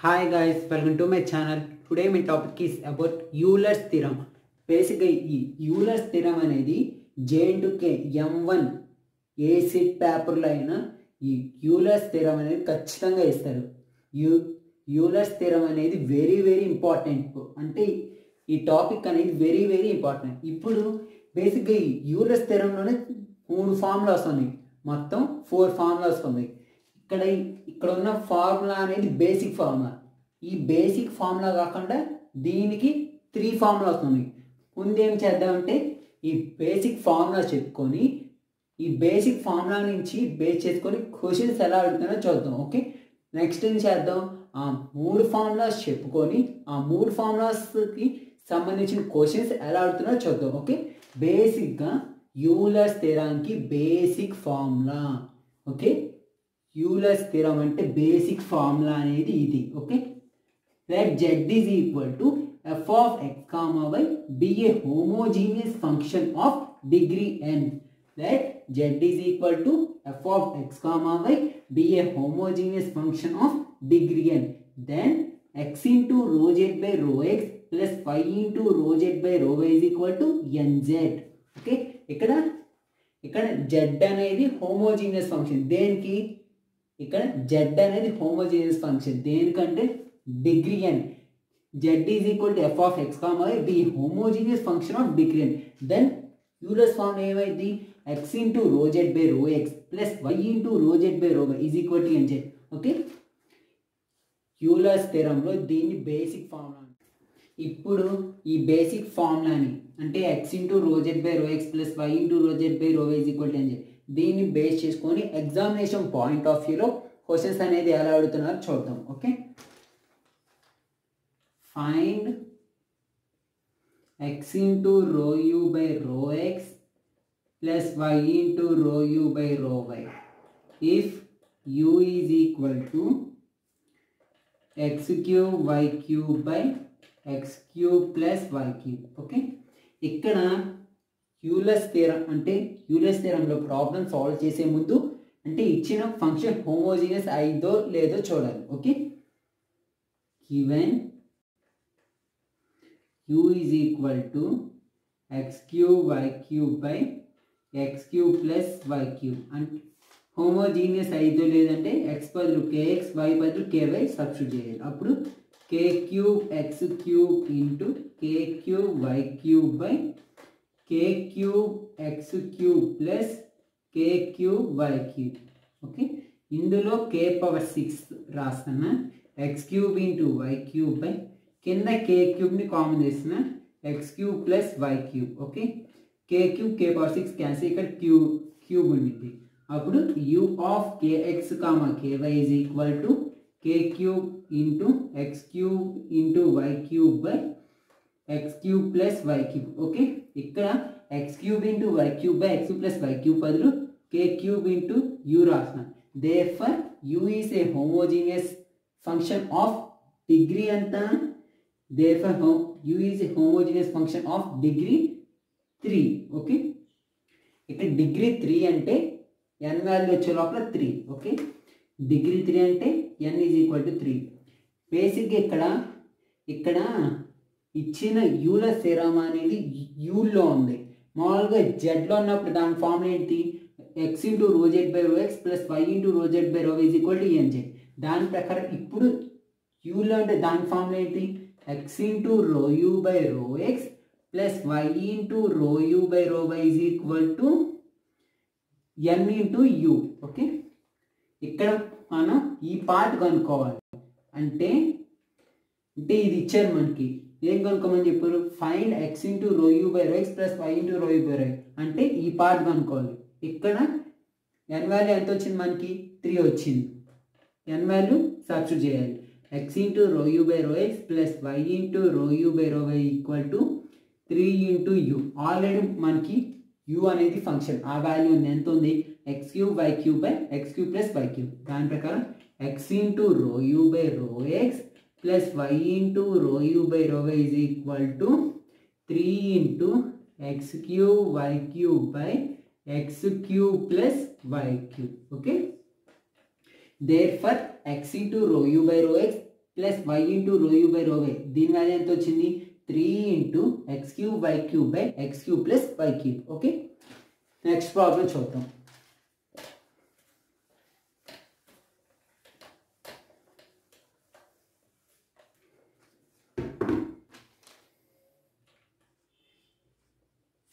Hi guys, welcome to my channel. Today my topic is about Euler's theorem. Basically, Euler's theorem అనేది J/K M1 ఏ set పేపర్లో అయినా ఈ Euler's theorem అనేది ఖచ్చితంగా ఇస్తారు. Euler's theorem అనేది వెరీ ఇంపార్టెంట్. అంటే ఈ టాపిక్ అనేది వెరీ ఇంపార్టెంట్. ఇప్పుడు బేసిక్గా Euler's theoremలోనే 3 ఫార్ములాస్ ఉన్నాయి, మొత్తం 4 ఫార్ములాస్ ఉన్నాయి. ఇక్కడ ఉన్న ఫార్ములా అనేది బేసిక్ ఫార్ములా. ఈ బేసిక్ ఫార్ములా కాకుండా దీనికి 3 ఫార్ములాస్ ఉన్నాయి. ముందు ఏం చేద్దామంటే ఈ బేసిక్ ఫార్ములా చెప్పుకొని ఈ బేసిక్ ఫార్ములా నుంచి బేస్ చేసుకొని క్వశ్చన్స్ ఎలా అడుగుతానో చూద్దాం. ఓకే, నెక్స్ట్ ఏం చేద్దాం, ఆ 3 ఫార్ములాస్ చెప్పుకొని ఆ 3 ఫార్ములాస్కి సంబంధించిన క్వశ్చన్స్ ఎలా అడుగుతానో చూద్దాం. ఓకే, బేసిక్గా యూలర్స్ థియరంకి basic formula. Okay, Euler's theorem అంటే బేసిక్ ఫార్ములా అనేది ఇది. Okay, that z is equal to f of x comma y be a homogeneous function of degree n. That z is equal to f of x comma y be a homogeneous function of degree n. Then x into rho z by rho x plus y into rho z by rho y is equal to nz. Okay, ఇక్కడ z అనేది homogeneous function. దేనికి? ఇక్కడ z అనేది homogeneous function దేనికంటే degree n. z is equal to f of x comma y be homogeneous function of degree n. Then Euler's form ఏమైంది? x into rho z by rho x plus y into rho z by rho y is equal to nz. Okay, Euler's థియరంలో దీన్ని basic formula. ఇప్పుడు ఈ basic ఫార్ములాని అంటే x into rho z by rho x plus y into rho z by rho y is equal to nz, దీన్ని base చేసుకొని examination point of వ్యూలో questions అనేది ఎలా అడుగుతున్నారో చూద్దాం. Okay, find x into rho u by rho x plus y into rho u by rho y if u is equal to x cube y cube by x cube plus y cube. Okay, ఇక్కడ Euler's theorem అంటే Euler's థియరంలో problem solve చేసే ముందు అంటే ఇచ్చిన function homogeneous అయిందో లేదో చూడాలి. Okay, given u is equal to x cube y cube by x cube plus y cube అంటే హోమోజీనియస్ అయితే లేదంటే x బదులు kx y బదులు ky సబ్స్టిట్యూట్ చేయాలి. అప్పుడు k cube x cube into k cube y cube by k cube x cube plus k cube y cube. Okay, ఇందులో k power 6 రాస్తున్నా, x cube into y cube by కింద k క్యూబ్ని common చేసిన x cube plus y cube. Okay, k cube k power 6 cancel, ఇక్కడ cube ఉండింది. అప్పుడు u of kx comma ky is equal to k cube into x cube into y cube by x cube plus y cube. Okay, ఇక్కడ x cube into y cube by x plus y cube బదులు k cube into u రాసిన. Therefore u is a homogeneous function of degree ఎంత? Therefore u is a homogeneous function of degree 3. Okay, ఇక్కడ degree 3 అంటే n value వచ్చే లోపల 3. Okay, degree 3 అంటే n is equal to 3. బేసిక్గా ఇక్కడ ఇచ్చిన యూలర్ థియరం అనేది యూలో ఉంది. మామూలుగా జెడ్లో ఉన్నప్పుడు దాని ఫార్ములా ఏంటి? x into rho z by rho x plus y into rho z by rho is equal to nz. దాని ప్రకారం ఇప్పుడు యూలో అంటే దాని ఫార్ములా ఏంటి? x into rho u by rho x plus y into rho u by rho y is equal to n into u. Okay, ఇక్కడ మనం ఈ part కనుక్కోవాలి. అంటే ఇది ఇచ్చారు మనకి, ఏం కనుక్కోమని చెప్పారు? Find x into rho u by rho x plus y into rho u by rho y అంటే ఈ పార్ట్ కనుక్కోవాలి. ఇక్కడ n వాల్యూ ఎంత వచ్చింది మనకి? 3 వచ్చింది. n వాల్యూ సబ్స్టిట్యూట్ చేయాలి. x into rho u by rho x plus y into rho u by rho y equal to 3 into u. Already మనకి u అనేది ఫంక్షన్, ఆ వాల్యూ ఉంది. ఎంత ఉంది? x cube y cube by x cube plus y cube. దాని ప్రకారం x into rho u by rho x plus y into rho u by rho y is equal to 3 into x cube y cube by x cube plus y cube. Okay, therefore x into rho u by rho x plus y into rho u by rho y, దీని value ఎంత వచ్చింది 3 into x cube y cube by x cube plus y cube. Okay, next problem చూద్దాం.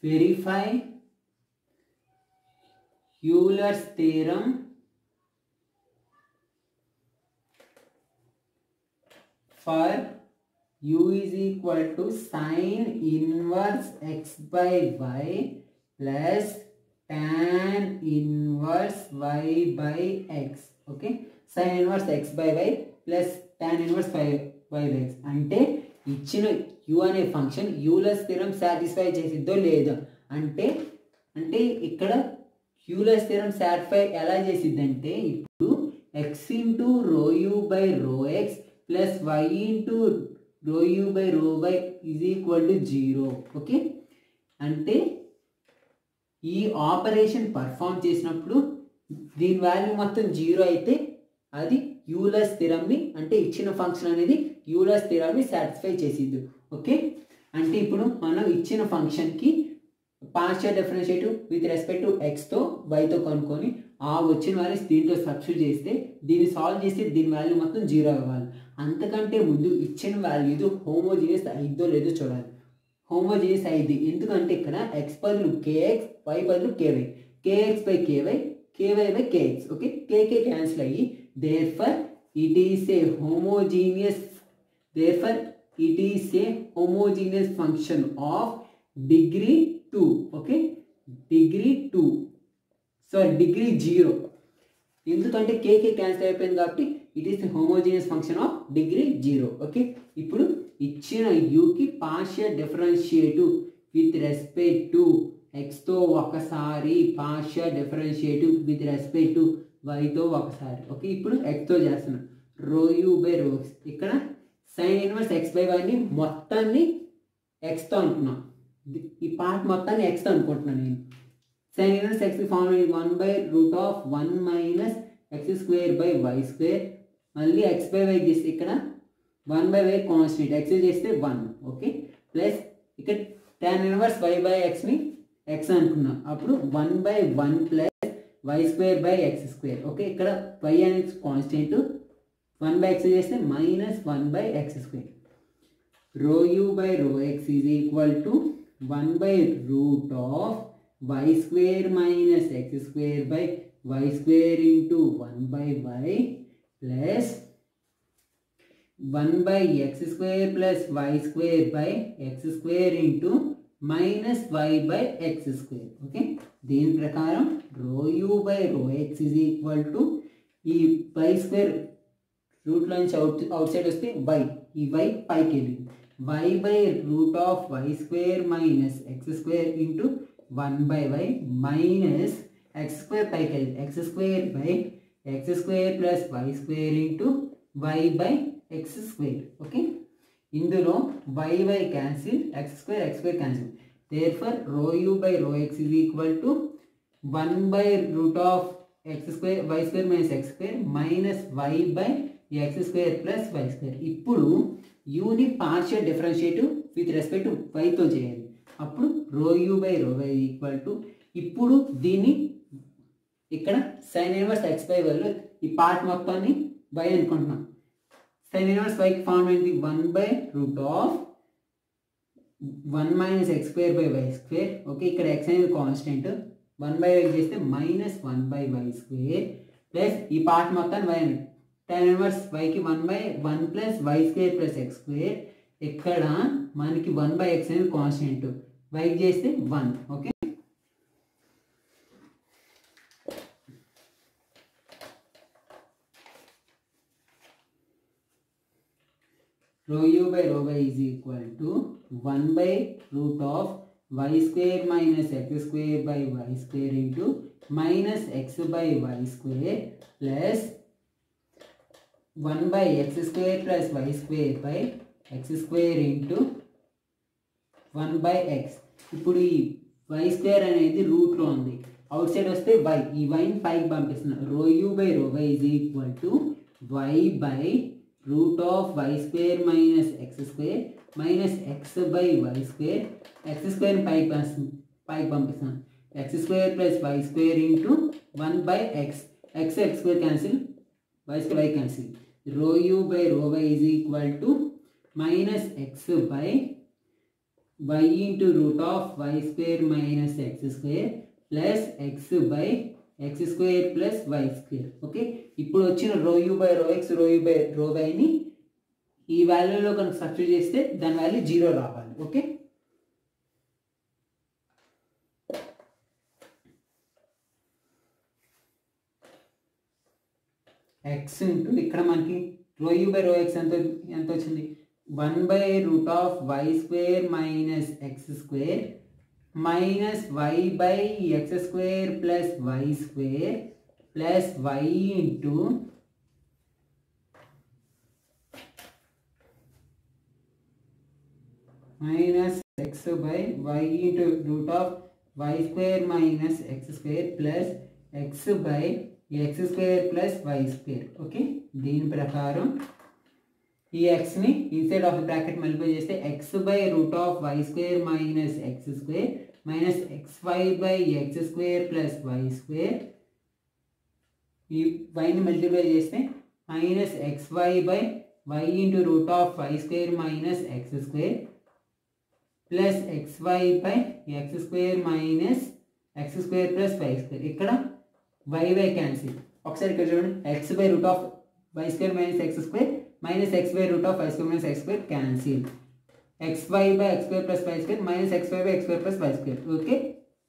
Verify Euler's theorem for u is equal to sin inverse x by y plus tan inverse y by x. Okay, sin inverse x by y plus tan inverse y by x అంటే ఇచ్చిన u అనే function Euler's theorem satisfy చేసిద్దో లేదో అంటే ఇక్కడ Euler's theorem satisfy ఎలా చేసిద్దంటే ఇప్పుడు x into rho u by rho x plus y into rho u by rho y is equal to 0. Okay, అంటే ఈ ఆపరేషన్ పర్ఫామ్ చేసినప్పుడు దీని వాల్యూ మొత్తం 0 అయితే అది యూలర్స్ థియరంని అంటే ఇచ్చిన ఫంక్షన్ అనేది యూలర్స్ థియరంని సాటిస్ఫై చేసిద్దు. ఓకే, అంటే ఇప్పుడు మనం ఇచ్చిన ఫంక్షన్కి partial differentiative with respect to ఎక్స్తో వైతో కనుక్కొని ఆ వచ్చిన వాల్యూస్ దీంట్లో సబ్స్టిట్యూట్ చేస్తే దీన్ని సాల్వ్ చేస్తే దీని వాల్యూ మొత్తం 0 అవ్వాలి. అంతకంటే ముందు ఇచ్చిన వాల్యూ హోమోజీనియస్ అయిద్దో లేదో చూడాలి. హోమోజీనియస్ అయింది ఎందుకంటే ఇక్కడ ఎక్స్ బదులు కేఎక్స్ వై బదులు k y, k x by k y k y by k x. Okay, k k cancel అయ్యి therefore it is a homogeneous function of degree 2. Okay, degree 2 degree 0 ఎందుకంటే కేకే క్యాన్సిల్ అయిపోయింది కాబట్టి it is homogeneous function of degree 0. Okay, ఇప్పుడు ఇచ్చిన యూకి partial differentiative with respect to ఎక్స్తో ఒకసారి, partial differentiative with respect to వైతో ఒకసారి. ఓకే, ఇప్పుడు ఎక్స్తో చేస్తున్నాం rho u by rho x. ఇక్కడ సైన్ ఇన్వర్స్ ఎక్స్ బై వైని మొత్తాన్ని ఎక్స్తో అనుకున్నాం, ఈ పార్ట్ మొత్తాన్ని ఎక్స్తో అనుకుంటున్నాను నేను. Sine inverse x form 1/√1 minus x square by y square, మళ్ళీ ఎక్స్ బై వై చేస్తే ఇక్కడ 1/y కాన్స్టెంట్, ఎక్స్ చేస్తే 1. ఓకే, ప్లస్ ఇక్కడ tan ఇన్వర్స్ వై బై ఎక్స్ని ఎక్స్ అనుకున్నాం, అప్పుడు 1/1 plus y square by x square. Okay, ఇక్కడ వై అనేది కాన్స్టెంట్, 1/x చేస్తే minus 1/x square. Rho u by rho x is equal to 1/√y square minus x square by y square into 1/y plus 1/x square plus y square by x square into minus y by x square. Okay, దీని ప్రకారం రో u by rho x is equal to ఈ y square రూట్లో నుంచి outside వస్తే y, ఈ y పైకి వెళ్ళింది, y by root of y square minus x square into 1/y minus x square పైకి వెళ్ళింది, x square by x square plus y square into y by x square. Okay, ఇందులో y by cancel, x square cancel. Therefore rho u by rho x is equal to 1/√x square y square minus x square minus y by x square plus y square. ఇప్పుడు యూని partial differentiative with respect to వైతో చేయాలి, అప్పుడు rho u by rho y equal to, ఇప్పుడు దీన్ని ఇక్కడ sine inverse x by వైలో ఈ పార్ట్ మొత్తాన్ని వై అనుకుంటున్నాం. సైన్ ఇన్వర్స్ వైకి ఫార్మ్ అయింది 1/√1 minus x square by y square. Okay, ఇక్కడ ఎక్స్ అనేది కాన్స్టెంట్, 1/y చేస్తే మైనస్ 1/y స్క్వేర్ ప్లస్ ఈ పార్ట్ మొత్తాన్ని వై అని, tan ఇన్వర్స్ వైకి 1/1 plus y square plus x square. ఇక్కడ మనకి 1/x అనేది కాన్స్టెంట్, వైకి చేస్తే 1. Okay, rho u by rho y is equal to 1/√y square minus x square by y square into minus x by y square plus 1/x square plus y square by x square into 1/x. ఇప్పుడు ఈ y square అనేది route లో ఉంది, out side వస్తే y, ఈ y ని పైకి పంపిస్తున్నా. rho u by rho y is equal to y by root of y square minus x square minus x by y square, x square pi పంపిస్తాను, x square plus y square into 1 by x square cancel, y square y cancel, rho u by rho y is equal to minus x by y into root of y square minus x square plus x by x square plus y square. Okay, ఇప్పుడు వచ్చిన రో u by rho X రో u by రో వైని ఈ వాల్యూలో కనుక substitute చేస్తే దాని value 0 రావాలి. ఓకే, ఎక్స్ ఇంటూ ఇక్కడ మనకి రో యూ బై రో ఎక్స్ ఎంత వచ్చింది, 1 by root of y square minus x square minus y by x square plus y square plus y into minus x by y into root of y square minus x square plus x by x square plus y square. Okay, దీని ప్రకారం ఈ x ని inside of the bracket multiply చేస్తే x by root of y square minus x square minus xy by x square plus y square, ఈ y ని multiply చేస్తే minus xy by y into root of y square minus x square plus xy by x square minus x square plus y square. ఇక్కడ y cancel, ఒకసారి ఇక్కడ చూడండి, x by root of y square minus x square minus x by root of y square minus x square cancel, xy by x square plus y square minus xy by x square plus y square, okay,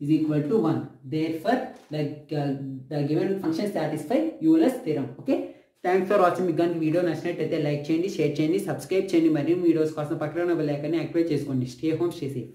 is equal to 1. Therefore the given function satisfy Euler's theorem. Okay, thanks for watching. మీకు కనుక video నచ్చినట్టయితే like చేయండి, share చేయండి, subscribe చేయండి, మరియు videos కోసం పక్కన bell ఐకాన్ని యాక్టివేట్ చేసుకోండి. Stay home, stay safe.